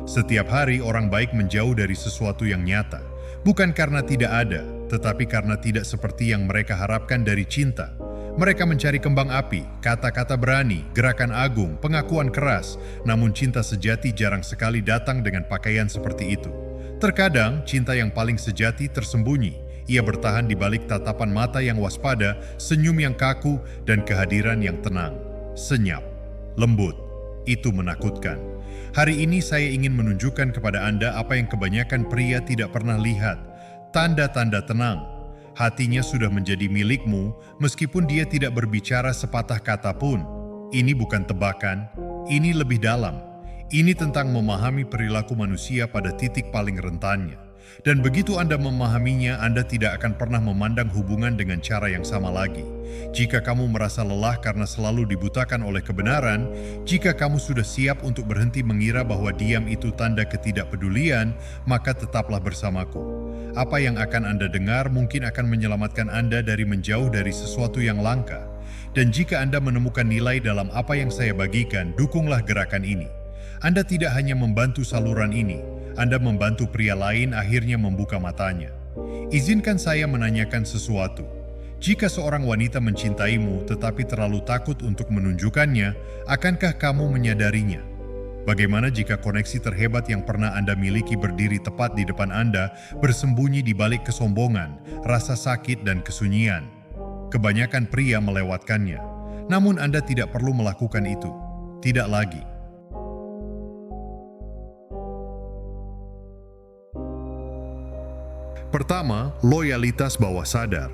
Setiap hari orang baik menjauh dari sesuatu yang nyata, bukan karena tidak ada, tetapi karena tidak seperti yang mereka harapkan dari cinta. Mereka mencari kembang api, kata-kata berani, gerakan agung, pengakuan keras, namun cinta sejati jarang sekali datang dengan pakaian seperti itu. Terkadang, cinta yang paling sejati tersembunyi. Ia bertahan di balik tatapan mata yang waspada, senyum yang kaku, dan kehadiran yang tenang. Senyap, lembut, itu menakutkan. Hari ini saya ingin menunjukkan kepada Anda apa yang kebanyakan pria tidak pernah lihat. Tanda-tanda tenang. Hatinya sudah menjadi milikmu, meskipun dia tidak berbicara sepatah kata pun. Ini bukan tebakan, ini lebih dalam. Ini tentang memahami perilaku manusia pada titik paling rentannya. Dan begitu Anda memahaminya, Anda tidak akan pernah memandang hubungan dengan cara yang sama lagi. Jika kamu merasa lelah karena selalu dibutakan oleh kebenaran, jika kamu sudah siap untuk berhenti mengira bahwa diam itu tanda ketidakpedulian, maka tetaplah bersamaku. Apa yang akan Anda dengar mungkin akan menyelamatkan Anda dari menjauh dari sesuatu yang langka. Dan jika Anda menemukan nilai dalam apa yang saya bagikan, dukunglah gerakan ini. Anda tidak hanya membantu saluran ini, Anda membantu pria lain akhirnya membuka matanya. Izinkan saya menanyakan sesuatu. Jika seorang wanita mencintaimu tetapi terlalu takut untuk menunjukkannya, akankah kamu menyadarinya? Bagaimana jika koneksi terhebat yang pernah Anda miliki berdiri tepat di depan Anda, bersembunyi di balik kesombongan, rasa sakit, dan kesunyian? Kebanyakan pria melewatkannya, namun Anda tidak perlu melakukan itu. Tidak lagi. Pertama, loyalitas bawah sadar.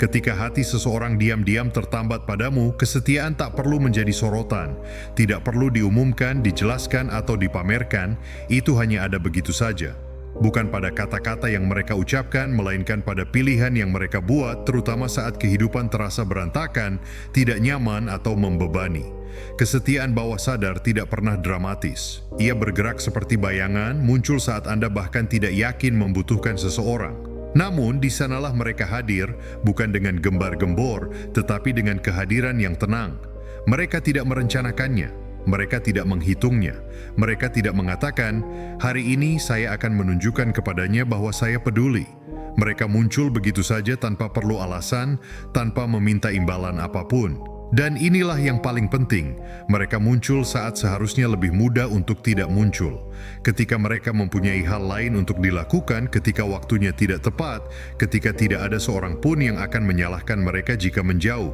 Ketika hati seseorang diam-diam tertambat padamu, kesetiaan tak perlu menjadi sorotan, tidak perlu diumumkan, dijelaskan, atau dipamerkan, itu hanya ada begitu saja. Bukan pada kata-kata yang mereka ucapkan, melainkan pada pilihan yang mereka buat, terutama saat kehidupan terasa berantakan, tidak nyaman, atau membebani. Kesetiaan bawah sadar tidak pernah dramatis. Ia bergerak seperti bayangan, muncul saat Anda bahkan tidak yakin membutuhkan seseorang. Namun, di sanalah mereka hadir, bukan dengan gembar-gembor, tetapi dengan kehadiran yang tenang. Mereka tidak merencanakannya, mereka tidak menghitungnya, mereka tidak mengatakan, "Hari ini saya akan menunjukkan kepadanya bahwa saya peduli." Mereka muncul begitu saja tanpa perlu alasan, tanpa meminta imbalan apapun. Dan inilah yang paling penting, mereka muncul saat seharusnya lebih mudah untuk tidak muncul. Ketika mereka mempunyai hal lain untuk dilakukan, ketika waktunya tidak tepat, ketika tidak ada seorang pun yang akan menyalahkan mereka jika menjauh.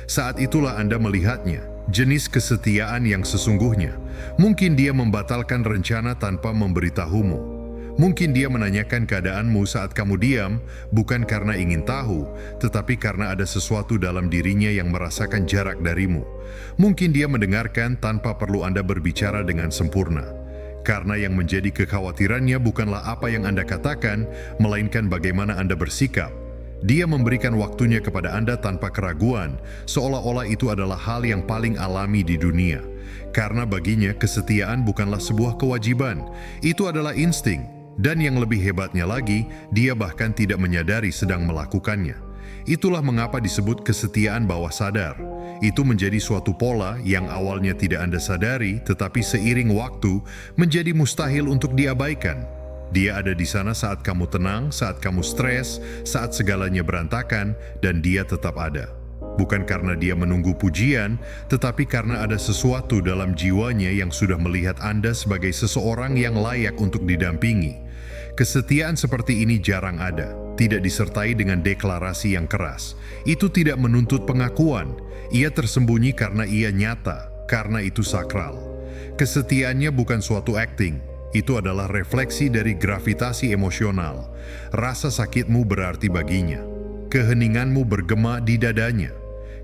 Saat itulah Anda melihatnya, jenis kesetiaan yang sesungguhnya. Mungkin dia membatalkan rencana tanpa memberitahumu. Mungkin dia menanyakan keadaanmu saat kamu diam, bukan karena ingin tahu, tetapi karena ada sesuatu dalam dirinya yang merasakan jarak darimu. Mungkin dia mendengarkan tanpa perlu Anda berbicara dengan sempurna. Karena yang menjadi kekhawatirannya bukanlah apa yang Anda katakan, melainkan bagaimana Anda bersikap. Dia memberikan waktunya kepada Anda tanpa keraguan, seolah-olah itu adalah hal yang paling alami di dunia. Karena baginya kesetiaan bukanlah sebuah kewajiban, itu adalah insting. Dan yang lebih hebatnya lagi, dia bahkan tidak menyadari sedang melakukannya. Itulah mengapa disebut kesetiaan bawah sadar. Itu menjadi suatu pola yang awalnya tidak Anda sadari, tetapi seiring waktu menjadi mustahil untuk diabaikan. Dia ada di sana saat kamu tenang, saat kamu stres, saat segalanya berantakan, dan dia tetap ada. Bukan karena dia menunggu pujian, tetapi karena ada sesuatu dalam jiwanya yang sudah melihat Anda sebagai seseorang yang layak untuk didampingi. Kesetiaan seperti ini jarang ada, tidak disertai dengan deklarasi yang keras. Itu tidak menuntut pengakuan, ia tersembunyi karena ia nyata, karena itu sakral. Kesetiaannya bukan suatu acting, itu adalah refleksi dari gravitasi emosional. Rasa sakitmu berarti baginya, keheninganmu bergema di dadanya.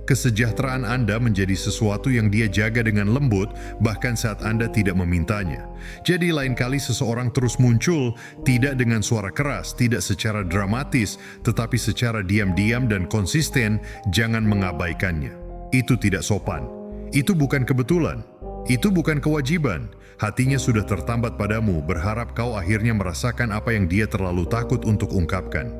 Kesejahteraan Anda menjadi sesuatu yang dia jaga dengan lembut, bahkan saat Anda tidak memintanya. Jadi lain kali seseorang terus muncul, tidak dengan suara keras, tidak secara dramatis, tetapi secara diam-diam dan konsisten, jangan mengabaikannya. Itu tidak sopan. Itu bukan kebetulan. Itu bukan kewajiban. Hatinya sudah tertambat padamu, berharap kau akhirnya merasakan apa yang dia terlalu takut untuk ungkapkan.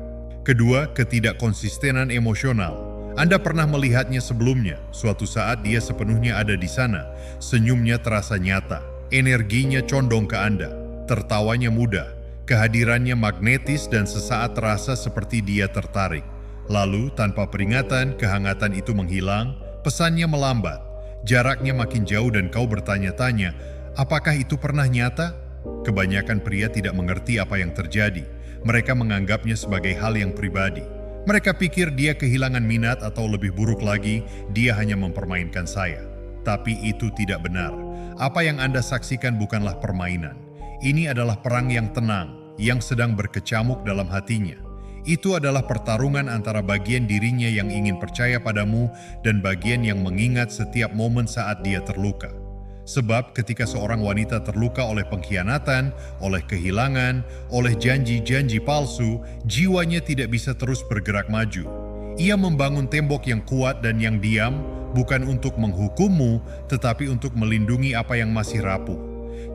Kedua, ketidakkonsistenan emosional. Anda pernah melihatnya sebelumnya, suatu saat dia sepenuhnya ada di sana, senyumnya terasa nyata, energinya condong ke Anda. Tertawanya mudah, kehadirannya magnetis dan sesaat terasa seperti dia tertarik. Lalu, tanpa peringatan, kehangatan itu menghilang, pesannya melambat. Jaraknya makin jauh dan kau bertanya-tanya, apakah itu pernah nyata? Kebanyakan pria tidak mengerti apa yang terjadi. Mereka menganggapnya sebagai hal yang pribadi. Mereka pikir dia kehilangan minat atau lebih buruk lagi, dia hanya mempermainkan saya. Tapi itu tidak benar. Apa yang Anda saksikan bukanlah permainan. Ini adalah perang yang tenang, yang sedang berkecamuk dalam hatinya. Itu adalah pertarungan antara bagian dirinya yang ingin percaya padamu dan bagian yang mengingat setiap momen saat dia terluka. Sebab ketika seorang wanita terluka oleh pengkhianatan, oleh kehilangan, oleh janji-janji palsu, jiwanya tidak bisa terus bergerak maju. Ia membangun tembok yang kuat dan yang diam, bukan untuk menghukummu, tetapi untuk melindungi apa yang masih rapuh.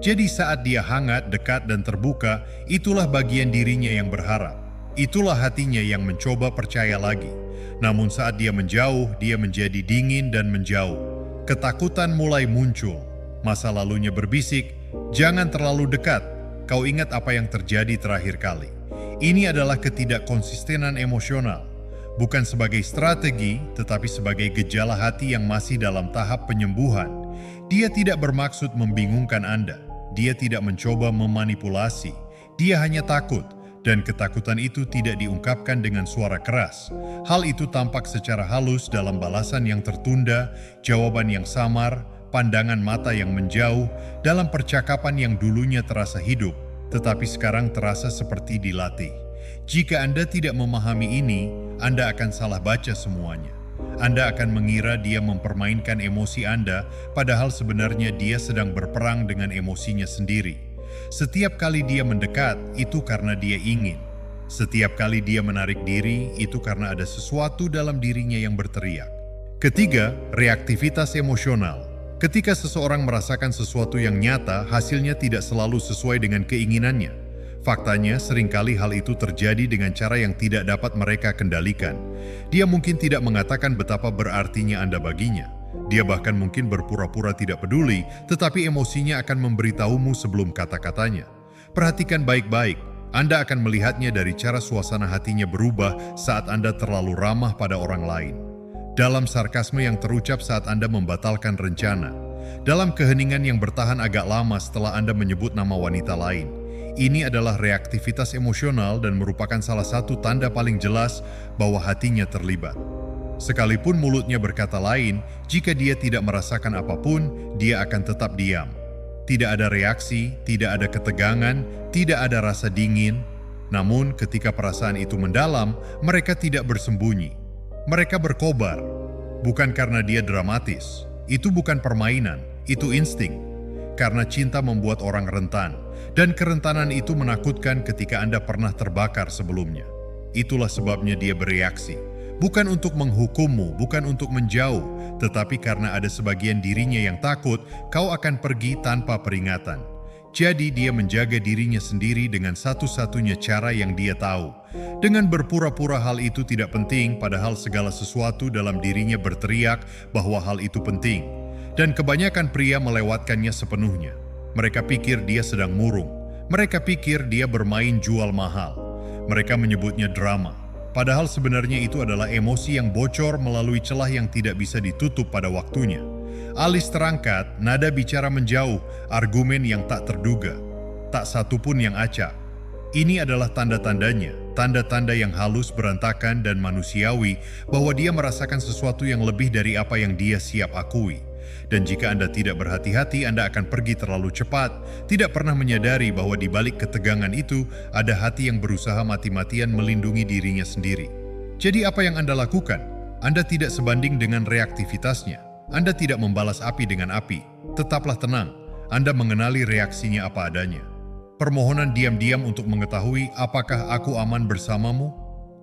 Jadi saat dia hangat, dekat, dan terbuka, itulah bagian dirinya yang berharap. Itulah hatinya yang mencoba percaya lagi. Namun saat dia menjauh, dia menjadi dingin dan menjauh. Ketakutan mulai muncul. Masa lalunya berbisik, jangan terlalu dekat. Kau ingat apa yang terjadi terakhir kali. Ini adalah ketidakkonsistenan emosional. Bukan sebagai strategi, tetapi sebagai gejala hati yang masih dalam tahap penyembuhan. Dia tidak bermaksud membingungkan Anda. Dia tidak mencoba memanipulasi. Dia hanya takut. Dan ketakutan itu tidak diungkapkan dengan suara keras. Hal itu tampak secara halus dalam balasan yang tertunda, jawaban yang samar, pandangan mata yang menjauh, dalam percakapan yang dulunya terasa hidup, tetapi sekarang terasa seperti dilatih. Jika Anda tidak memahami ini, Anda akan salah baca semuanya. Anda akan mengira dia mempermainkan emosi Anda, padahal sebenarnya dia sedang berperang dengan emosinya sendiri. Setiap kali dia mendekat, itu karena dia ingin. Setiap kali dia menarik diri, itu karena ada sesuatu dalam dirinya yang berteriak. Ketiga, reaktivitas emosional. Ketika seseorang merasakan sesuatu yang nyata, hasilnya tidak selalu sesuai dengan keinginannya. Faktanya, seringkali hal itu terjadi dengan cara yang tidak dapat mereka kendalikan. Dia mungkin tidak mengatakan betapa berartinya Anda baginya. Dia bahkan mungkin berpura-pura tidak peduli, tetapi emosinya akan memberitahumu sebelum kata-katanya. Perhatikan baik-baik, Anda akan melihatnya dari cara suasana hatinya berubah saat Anda terlalu ramah pada orang lain. Dalam sarkasme yang terucap saat Anda membatalkan rencana. Dalam keheningan yang bertahan agak lama setelah Anda menyebut nama wanita lain. Ini adalah reaktivitas emosional dan merupakan salah satu tanda paling jelas bahwa hatinya terlibat. Sekalipun mulutnya berkata lain, jika dia tidak merasakan apapun, dia akan tetap diam. Tidak ada reaksi, tidak ada ketegangan, tidak ada rasa dingin. Namun ketika perasaan itu mendalam, mereka tidak bersembunyi. Mereka berkobar. Bukan karena dia dramatis. Itu bukan permainan, itu insting. Karena cinta membuat orang rentan. Dan kerentanan itu menakutkan ketika Anda pernah terbakar sebelumnya. Itulah sebabnya dia bereaksi. Bukan untuk menghukummu, bukan untuk menjauh, tetapi karena ada sebagian dirinya yang takut, kau akan pergi tanpa peringatan. Jadi dia menjaga dirinya sendiri dengan satu-satunya cara yang dia tahu. Dengan berpura-pura hal itu tidak penting, padahal segala sesuatu dalam dirinya berteriak bahwa hal itu penting. Dan kebanyakan pria melewatkannya sepenuhnya. Mereka pikir dia sedang murung. Mereka pikir dia bermain jual mahal. Mereka menyebutnya drama. Padahal sebenarnya itu adalah emosi yang bocor melalui celah yang tidak bisa ditutup pada waktunya. Alis terangkat, nada bicara menjauh, argumen yang tak terduga. Tak satu pun yang acak. Ini adalah tanda-tandanya, tanda-tanda yang halus, berantakan, dan manusiawi bahwa dia merasakan sesuatu yang lebih dari apa yang dia siap akui. Dan jika Anda tidak berhati-hati, Anda akan pergi terlalu cepat, tidak pernah menyadari bahwa di balik ketegangan itu ada hati yang berusaha mati-matian melindungi dirinya sendiri. Jadi apa yang Anda lakukan? Anda tidak sebanding dengan reaktivitasnya. Anda tidak membalas api dengan api. Tetaplah tenang. Anda mengenali reaksinya apa adanya. Permohonan diam-diam untuk mengetahui apakah aku aman bersamamu?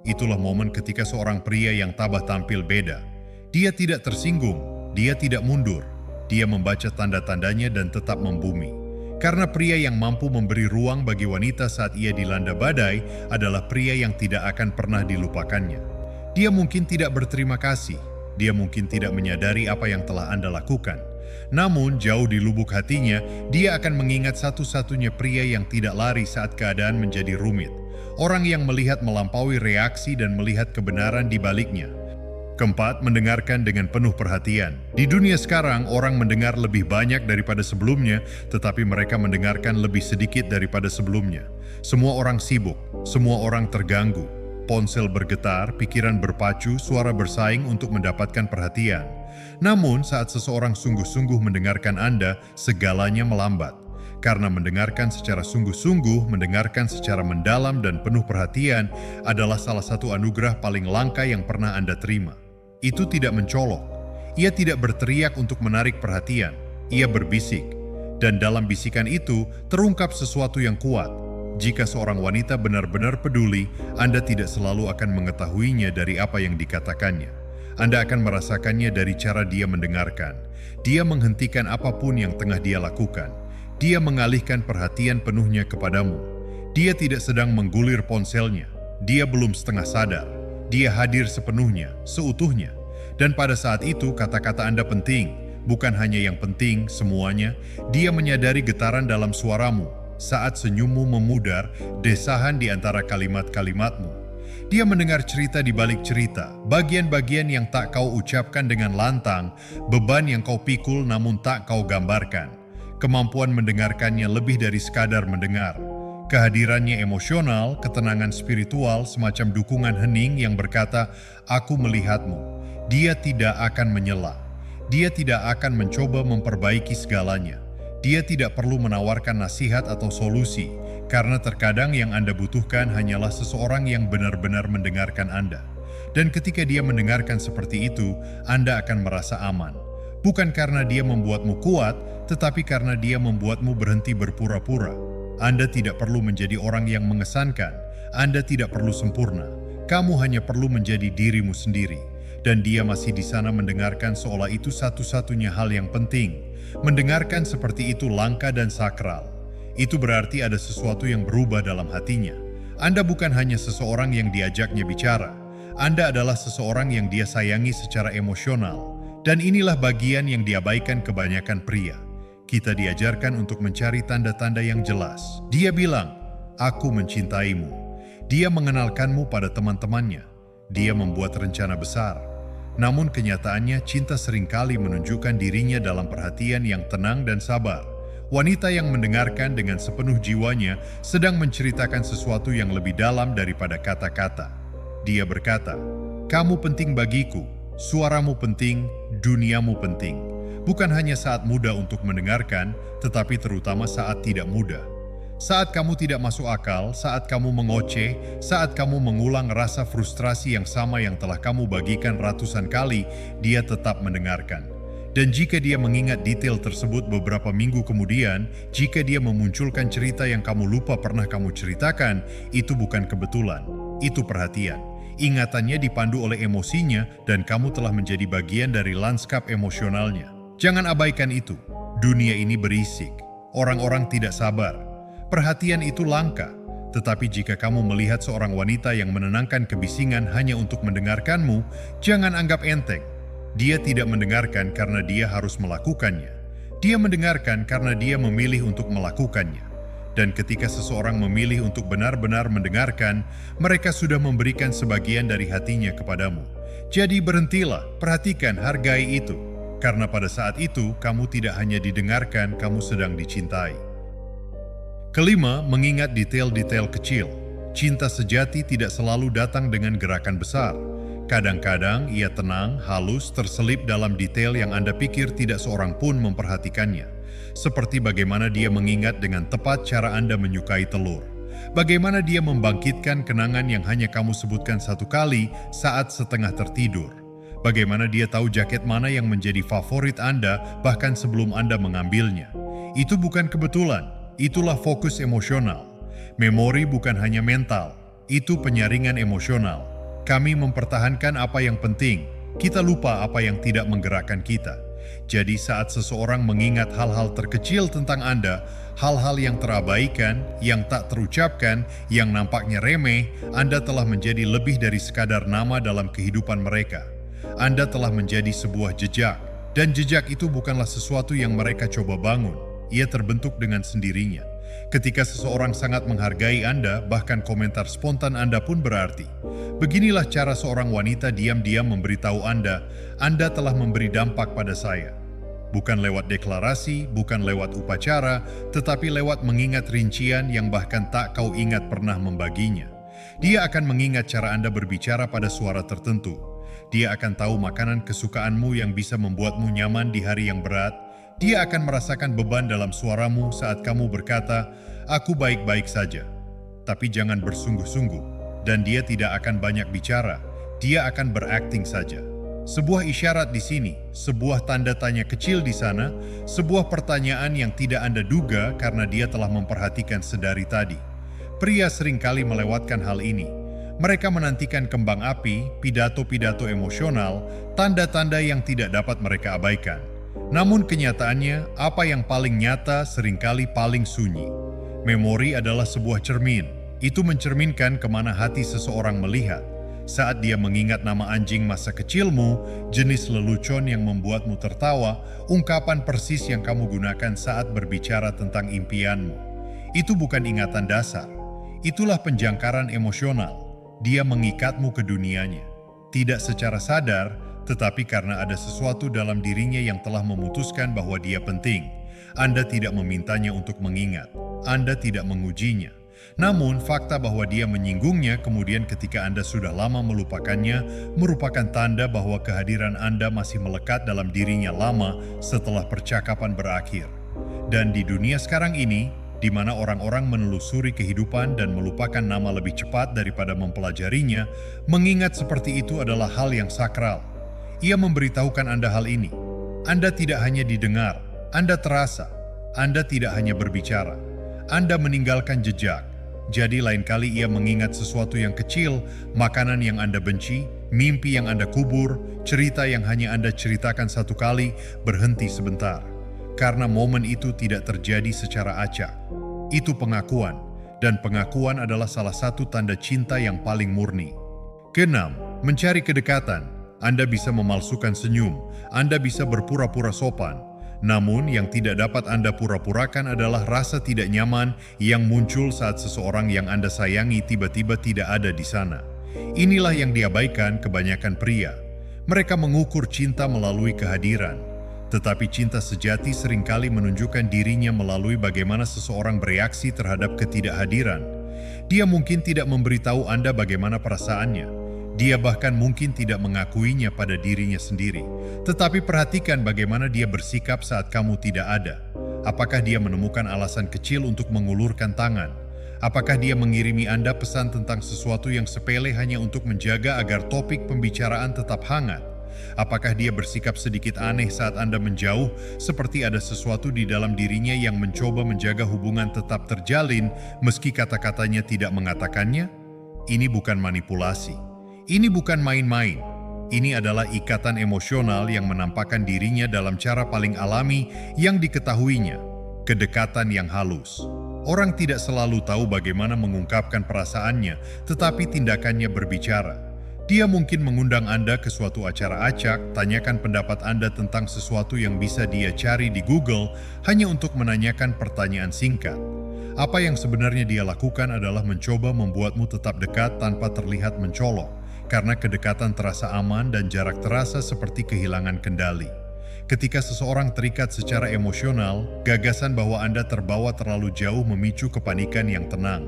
Itulah momen ketika seorang pria yang tabah tampil beda. Dia tidak tersinggung, dia tidak mundur. Dia membaca tanda-tandanya dan tetap membumi. Karena pria yang mampu memberi ruang bagi wanita saat ia dilanda badai adalah pria yang tidak akan pernah dilupakannya. Dia mungkin tidak berterima kasih. Dia mungkin tidak menyadari apa yang telah Anda lakukan. Namun, jauh di lubuk hatinya, dia akan mengingat satu-satunya pria yang tidak lari saat keadaan menjadi rumit. Orang yang melihat melampaui reaksi dan melihat kebenaran di baliknya. Keempat, mendengarkan dengan penuh perhatian. Di dunia sekarang, orang mendengar lebih banyak daripada sebelumnya, tetapi mereka mendengarkan lebih sedikit daripada sebelumnya. Semua orang sibuk, semua orang terganggu. Ponsel bergetar, pikiran berpacu, suara bersaing untuk mendapatkan perhatian. Namun, saat seseorang sungguh-sungguh mendengarkan Anda, segalanya melambat. Karena mendengarkan secara sungguh-sungguh, mendengarkan secara mendalam dan penuh perhatian adalah salah satu anugerah paling langka yang pernah Anda terima. Itu tidak mencolok. Ia tidak berteriak untuk menarik perhatian. Ia berbisik. Dan dalam bisikan itu, terungkap sesuatu yang kuat. Jika seorang wanita benar-benar peduli, Anda tidak selalu akan mengetahuinya dari apa yang dikatakannya. Anda akan merasakannya dari cara dia mendengarkan. Dia menghentikan apapun yang tengah dia lakukan. Dia mengalihkan perhatian penuhnya kepadamu. Dia tidak sedang menggulir ponselnya. Dia belum setengah sadar. Dia hadir sepenuhnya, seutuhnya. Dan pada saat itu kata-kata Anda penting. Bukan hanya yang penting, semuanya. Dia menyadari getaran dalam suaramu. Saat senyummu memudar, desahan di antara kalimat-kalimatmu. Dia mendengar cerita di balik cerita, bagian-bagian yang tak kau ucapkan dengan lantang, beban yang kau pikul namun tak kau gambarkan. Kemampuan mendengarkannya lebih dari sekadar mendengar. Kehadirannya emosional, ketenangan spiritual, semacam dukungan hening yang berkata, "Aku melihatmu." Dia tidak akan menyela. Dia tidak akan mencoba memperbaiki segalanya. Dia tidak perlu menawarkan nasihat atau solusi, karena terkadang yang Anda butuhkan hanyalah seseorang yang benar-benar mendengarkan Anda. Dan ketika dia mendengarkan seperti itu, Anda akan merasa aman. Bukan karena dia membuatmu kuat, tetapi karena dia membuatmu berhenti berpura-pura. Anda tidak perlu menjadi orang yang mengesankan. Anda tidak perlu sempurna. Kamu hanya perlu menjadi dirimu sendiri. Dan dia masih di sana mendengarkan seolah itu satu-satunya hal yang penting. Mendengarkan seperti itu langka dan sakral. Itu berarti ada sesuatu yang berubah dalam hatinya. Anda bukan hanya seseorang yang diajaknya bicara. Anda adalah seseorang yang dia sayangi secara emosional. Dan inilah bagian yang diabaikan kebanyakan pria. Kita diajarkan untuk mencari tanda-tanda yang jelas. Dia bilang, "Aku mencintaimu." Dia mengenalkanmu pada teman-temannya. Dia membuat rencana besar. Namun kenyataannya cinta seringkali menunjukkan dirinya dalam perhatian yang tenang dan sabar. Wanita yang mendengarkan dengan sepenuh jiwanya sedang menceritakan sesuatu yang lebih dalam daripada kata-kata. Dia berkata, "Kamu penting bagiku, suaramu penting, duniamu penting." Bukan hanya saat mudah untuk mendengarkan, tetapi terutama saat tidak mudah. Saat kamu tidak masuk akal, saat kamu mengoceh, saat kamu mengulang rasa frustrasi yang sama yang telah kamu bagikan ratusan kali, dia tetap mendengarkan. Dan jika dia mengingat detail tersebut beberapa minggu kemudian, jika dia memunculkan cerita yang kamu lupa pernah kamu ceritakan, itu bukan kebetulan, itu perhatian. Ingatannya dipandu oleh emosinya dan kamu telah menjadi bagian dari lanskap emosionalnya. Jangan abaikan itu. Dunia ini berisik. Orang-orang tidak sabar. Perhatian itu langka, tetapi jika kamu melihat seorang wanita yang menenangkan kebisingan hanya untuk mendengarkanmu, jangan anggap enteng. Dia tidak mendengarkan karena dia harus melakukannya. Dia mendengarkan karena dia memilih untuk melakukannya. Dan ketika seseorang memilih untuk benar-benar mendengarkan, mereka sudah memberikan sebagian dari hatinya kepadamu. Jadi berhentilah, perhatikan, hargai itu. Karena pada saat itu, kamu tidak hanya didengarkan, kamu sedang dicintai. Kelima, mengingat detail-detail kecil. Cinta sejati tidak selalu datang dengan gerakan besar. Kadang-kadang ia tenang, halus, terselip dalam detail yang Anda pikir tidak seorang pun memperhatikannya. Seperti bagaimana dia mengingat dengan tepat cara Anda menyukai telur. Bagaimana dia membangkitkan kenangan yang hanya kamu sebutkan satu kali saat setengah tertidur. Bagaimana dia tahu jaket mana yang menjadi favorit Anda bahkan sebelum Anda mengambilnya. Itu bukan kebetulan. Itulah fokus emosional. Memori bukan hanya mental, itu penyaringan emosional. Kami mempertahankan apa yang penting, kita lupa apa yang tidak menggerakkan kita. Jadi saat seseorang mengingat hal-hal terkecil tentang Anda, hal-hal yang terabaikan, yang tak terucapkan, yang nampaknya remeh, Anda telah menjadi lebih dari sekadar nama dalam kehidupan mereka. Anda telah menjadi sebuah jejak. Dan jejak itu bukanlah sesuatu yang mereka coba bangun, ia terbentuk dengan sendirinya. Ketika seseorang sangat menghargai Anda, bahkan komentar spontan Anda pun berarti. Beginilah cara seorang wanita diam-diam memberitahu Anda telah memberi dampak pada saya. Bukan lewat deklarasi, bukan lewat upacara, tetapi lewat mengingat rincian yang bahkan tak kau ingat pernah membaginya. Dia akan mengingat cara Anda berbicara pada suara tertentu. Dia akan tahu makanan kesukaanmu yang bisa membuatmu nyaman di hari yang berat. Dia akan merasakan beban dalam suaramu saat kamu berkata, "Aku baik-baik saja." Tapi jangan bersungguh-sungguh. Dan dia tidak akan banyak bicara. Dia akan berakting saja. Sebuah isyarat di sini, sebuah tanda tanya kecil di sana, sebuah pertanyaan yang tidak Anda duga karena dia telah memperhatikan sedari tadi. Pria seringkali melewatkan hal ini. Mereka menantikan kembang api, pidato-pidato emosional, tanda-tanda yang tidak dapat mereka abaikan. Namun kenyataannya, apa yang paling nyata seringkali paling sunyi. Memori adalah sebuah cermin. Itu mencerminkan kemana hati seseorang melihat. Saat dia mengingat nama anjing masa kecilmu, jenis lelucon yang membuatmu tertawa, ungkapan persis yang kamu gunakan saat berbicara tentang impianmu. Itu bukan ingatan dasar. Itulah penjangkaran emosional. Dia mengikatmu ke dunianya. Tidak secara sadar, tetapi karena ada sesuatu dalam dirinya yang telah memutuskan bahwa dia penting. Anda tidak memintanya untuk mengingat. Anda tidak mengujinya. Namun, fakta bahwa dia menyinggungnya kemudian ketika Anda sudah lama melupakannya merupakan tanda bahwa kehadiran Anda masih melekat dalam dirinya lama setelah percakapan berakhir. Dan di dunia sekarang ini, di mana orang-orang menelusuri kehidupan dan melupakan nama lebih cepat daripada mempelajarinya, mengingat seperti itu adalah hal yang sakral. Ia memberitahukan Anda hal ini. Anda tidak hanya didengar, Anda terasa. Anda tidak hanya berbicara. Anda meninggalkan jejak. Jadi lain kali ia mengingat sesuatu yang kecil, makanan yang Anda benci, mimpi yang Anda kubur, cerita yang hanya Anda ceritakan satu kali, berhenti sebentar. Karena momen itu tidak terjadi secara acak. Itu pengakuan, dan pengakuan adalah salah satu tanda cinta yang paling murni. Keenam, mencari kedekatan. Anda bisa memalsukan senyum, Anda bisa berpura-pura sopan. Namun yang tidak dapat Anda pura-purakan adalah rasa tidak nyaman yang muncul saat seseorang yang Anda sayangi tiba-tiba tidak ada di sana. Inilah yang diabaikan kebanyakan pria. Mereka mengukur cinta melalui kehadiran. Tetapi cinta sejati seringkali menunjukkan dirinya melalui bagaimana seseorang bereaksi terhadap ketidakhadiran. Dia mungkin tidak memberitahu Anda bagaimana perasaannya. Dia bahkan mungkin tidak mengakuinya pada dirinya sendiri. Tetapi perhatikan bagaimana dia bersikap saat kamu tidak ada. Apakah dia menemukan alasan kecil untuk mengulurkan tangan? Apakah dia mengirimi Anda pesan tentang sesuatu yang sepele hanya untuk menjaga agar topik pembicaraan tetap hangat? Apakah dia bersikap sedikit aneh saat Anda menjauh, seperti ada sesuatu di dalam dirinya yang mencoba menjaga hubungan tetap terjalin meski kata-katanya tidak mengatakannya? Ini bukan manipulasi. Ini bukan main-main. Ini adalah ikatan emosional yang menampakkan dirinya dalam cara paling alami yang diketahuinya, kedekatan yang halus. Orang tidak selalu tahu bagaimana mengungkapkan perasaannya, tetapi tindakannya berbicara. Dia mungkin mengundang Anda ke suatu acara acak, tanyakan pendapat Anda tentang sesuatu yang bisa dia cari di Google hanya untuk menanyakan pertanyaan singkat. Apa yang sebenarnya dia lakukan adalah mencoba membuatmu tetap dekat tanpa terlihat mencolok, karena kedekatan terasa aman dan jarak terasa seperti kehilangan kendali. Ketika seseorang terikat secara emosional, gagasan bahwa Anda terbawa terlalu jauh memicu kepanikan yang tenang.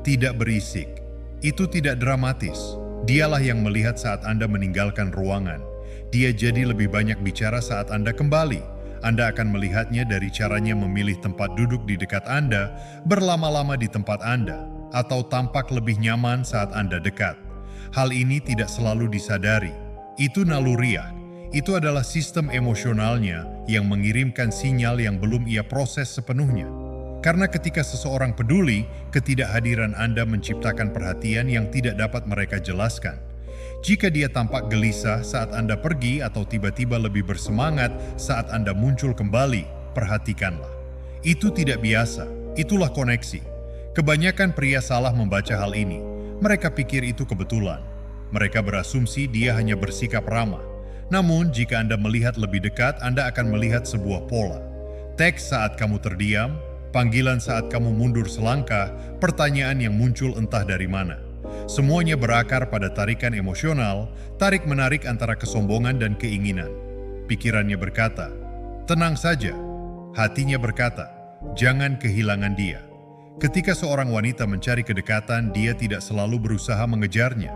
Tidak berisik. Itu tidak dramatis. Dialah yang melihat saat Anda meninggalkan ruangan. Dia jadi lebih banyak bicara saat Anda kembali. Anda akan melihatnya dari caranya memilih tempat duduk di dekat Anda, berlama-lama di tempat Anda, atau tampak lebih nyaman saat Anda dekat. Hal ini tidak selalu disadari. Itu naluriah. Itu adalah sistem emosionalnya yang mengirimkan sinyal yang belum ia proses sepenuhnya. Karena ketika seseorang peduli, ketidakhadiran Anda menciptakan perhatian yang tidak dapat mereka jelaskan. Jika dia tampak gelisah saat Anda pergi atau tiba-tiba lebih bersemangat saat Anda muncul kembali, perhatikanlah. Itu tidak biasa, itulah koneksi. Kebanyakan pria salah membaca hal ini. Mereka pikir itu kebetulan. Mereka berasumsi dia hanya bersikap ramah. Namun, jika Anda melihat lebih dekat, Anda akan melihat sebuah pola. Teks saat kamu terdiam, panggilan saat kamu mundur selangkah, pertanyaan yang muncul entah dari mana. Semuanya berakar pada tarikan emosional, tarik-menarik antara kesombongan dan keinginan. Pikirannya berkata, "Tenang saja." Hatinya berkata, "Jangan kehilangan dia." Ketika seorang wanita mencari kedekatan, dia tidak selalu berusaha mengejarnya.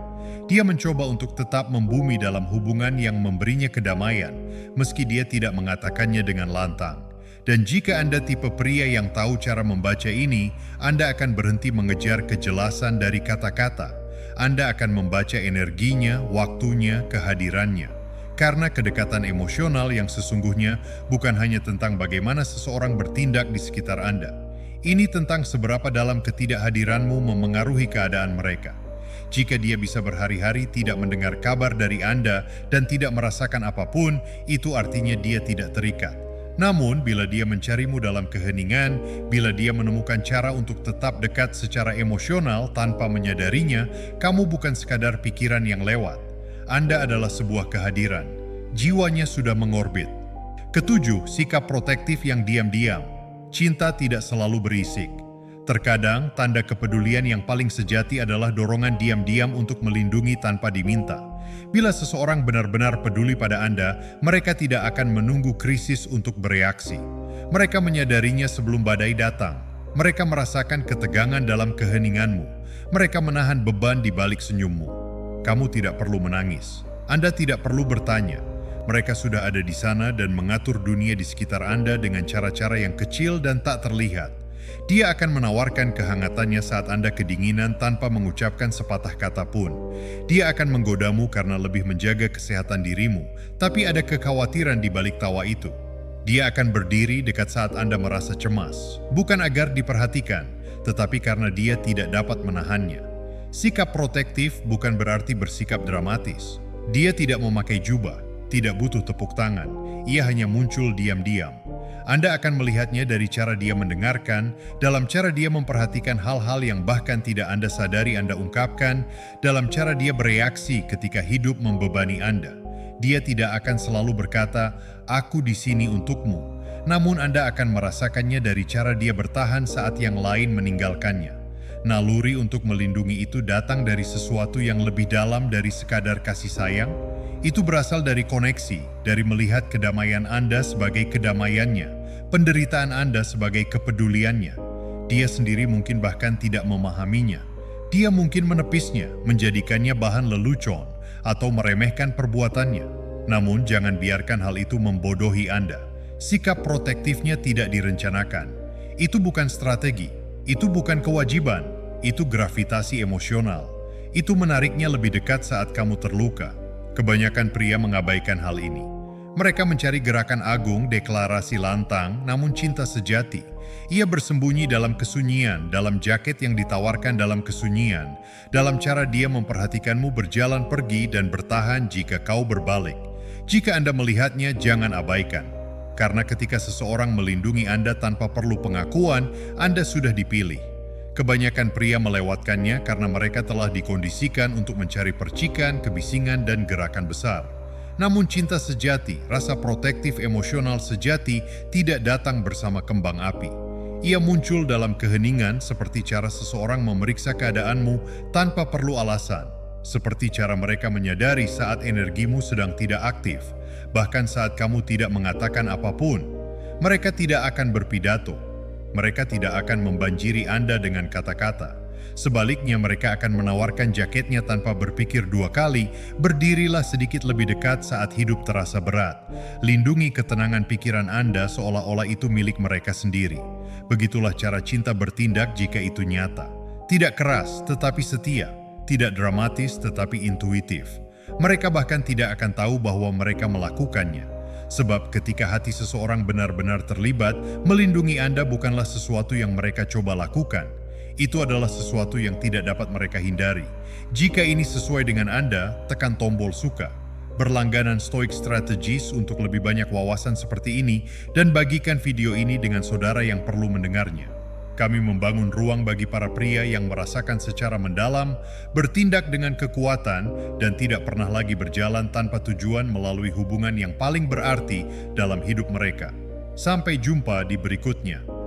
Dia mencoba untuk tetap membumi dalam hubungan yang memberinya kedamaian, meski dia tidak mengatakannya dengan lantang. Dan jika Anda tipe pria yang tahu cara membaca ini, Anda akan berhenti mengejar kejelasan dari kata-kata. Anda akan membaca energinya, waktunya, kehadirannya. Karena kedekatan emosional yang sesungguhnya bukan hanya tentang bagaimana seseorang bertindak di sekitar Anda. Ini tentang seberapa dalam ketidakhadiranmu memengaruhi keadaan mereka. Jika dia bisa berhari-hari tidak mendengar kabar dari Anda dan tidak merasakan apapun, itu artinya dia tidak terikat. Namun, bila dia mencarimu dalam keheningan, bila dia menemukan cara untuk tetap dekat secara emosional tanpa menyadarinya, kamu bukan sekadar pikiran yang lewat. Anda adalah sebuah kehadiran. Jiwanya sudah mengorbit. Ketujuh, sikap protektif yang diam-diam. Cinta tidak selalu berisik. Terkadang, tanda kepedulian yang paling sejati adalah dorongan diam-diam untuk melindungi tanpa diminta. Bila seseorang benar-benar peduli pada Anda, mereka tidak akan menunggu krisis untuk bereaksi. Mereka menyadarinya sebelum badai datang. Mereka merasakan ketegangan dalam keheninganmu. Mereka menahan beban di balik senyummu. Kamu tidak perlu menangis. Anda tidak perlu bertanya. Mereka sudah ada di sana dan mengatur dunia di sekitar Anda dengan cara-cara yang kecil dan tak terlihat. Dia akan menawarkan kehangatannya saat Anda kedinginan tanpa mengucapkan sepatah kata pun. Dia akan menggodamu karena lebih menjaga kesehatan dirimu, tapi ada kekhawatiran di balik tawa itu. Dia akan berdiri dekat saat Anda merasa cemas, bukan agar diperhatikan, tetapi karena dia tidak dapat menahannya. Sikap protektif bukan berarti bersikap dramatis. Dia tidak memakai jubah, tidak butuh tepuk tangan. Ia hanya muncul diam-diam. Anda akan melihatnya dari cara dia mendengarkan, dalam cara dia memperhatikan hal-hal yang bahkan tidak Anda sadari Anda ungkapkan, dalam cara dia bereaksi ketika hidup membebani Anda. Dia tidak akan selalu berkata, "Aku di sini untukmu." Namun Anda akan merasakannya dari cara dia bertahan saat yang lain meninggalkannya. Naluri untuk melindungi itu datang dari sesuatu yang lebih dalam dari sekadar kasih sayang. Itu berasal dari koneksi, dari melihat kedamaian Anda sebagai kedamaiannya, penderitaan Anda sebagai kepeduliannya. Dia sendiri mungkin bahkan tidak memahaminya. Dia mungkin menepisnya, menjadikannya bahan lelucon, atau meremehkan perbuatannya. Namun jangan biarkan hal itu membodohi Anda. Sikap protektifnya tidak direncanakan. Itu bukan strategi, itu bukan kewajiban, itu gravitasi emosional. Itu menariknya lebih dekat saat kamu terluka. Kebanyakan pria mengabaikan hal ini. Mereka mencari gerakan agung, deklarasi lantang, namun cinta sejati. Ia bersembunyi dalam kesunyian, dalam jaket yang ditawarkan dalam kesunyian, dalam cara dia memperhatikanmu berjalan pergi dan bertahan jika kau berbalik. Jika Anda melihatnya, jangan abaikan. Karena ketika seseorang melindungi Anda tanpa perlu pengakuan, Anda sudah dipilih. Kebanyakan pria melewatkannya karena mereka telah dikondisikan untuk mencari percikan, kebisingan, dan gerakan besar. Namun cinta sejati, rasa protektif emosional sejati tidak datang bersama kembang api. Ia muncul dalam keheningan seperti cara seseorang memeriksa keadaanmu tanpa perlu alasan. Seperti cara mereka menyadari saat energimu sedang tidak aktif, bahkan saat kamu tidak mengatakan apapun. Mereka tidak akan berpidato. Mereka tidak akan membanjiri Anda dengan kata-kata. Sebaliknya, mereka akan menawarkan jaketnya tanpa berpikir dua kali. Berdirilah sedikit lebih dekat saat hidup terasa berat. Lindungi ketenangan pikiran Anda seolah-olah itu milik mereka sendiri. Begitulah cara cinta bertindak jika itu nyata. Tidak keras, tetapi setia. Tidak dramatis, tetapi intuitif. Mereka bahkan tidak akan tahu bahwa mereka melakukannya. Sebab ketika hati seseorang benar-benar terlibat, melindungi Anda bukanlah sesuatu yang mereka coba lakukan. Itu adalah sesuatu yang tidak dapat mereka hindari. Jika ini sesuai dengan Anda, tekan tombol suka. Berlangganan Stoic Strategies untuk lebih banyak wawasan seperti ini dan bagikan video ini dengan saudara yang perlu mendengarnya. Kami membangun ruang bagi para pria yang merasakan secara mendalam, bertindak dengan kekuatan, dan tidak pernah lagi berjalan tanpa tujuan melalui hubungan yang paling berarti dalam hidup mereka. Sampai jumpa di berikutnya.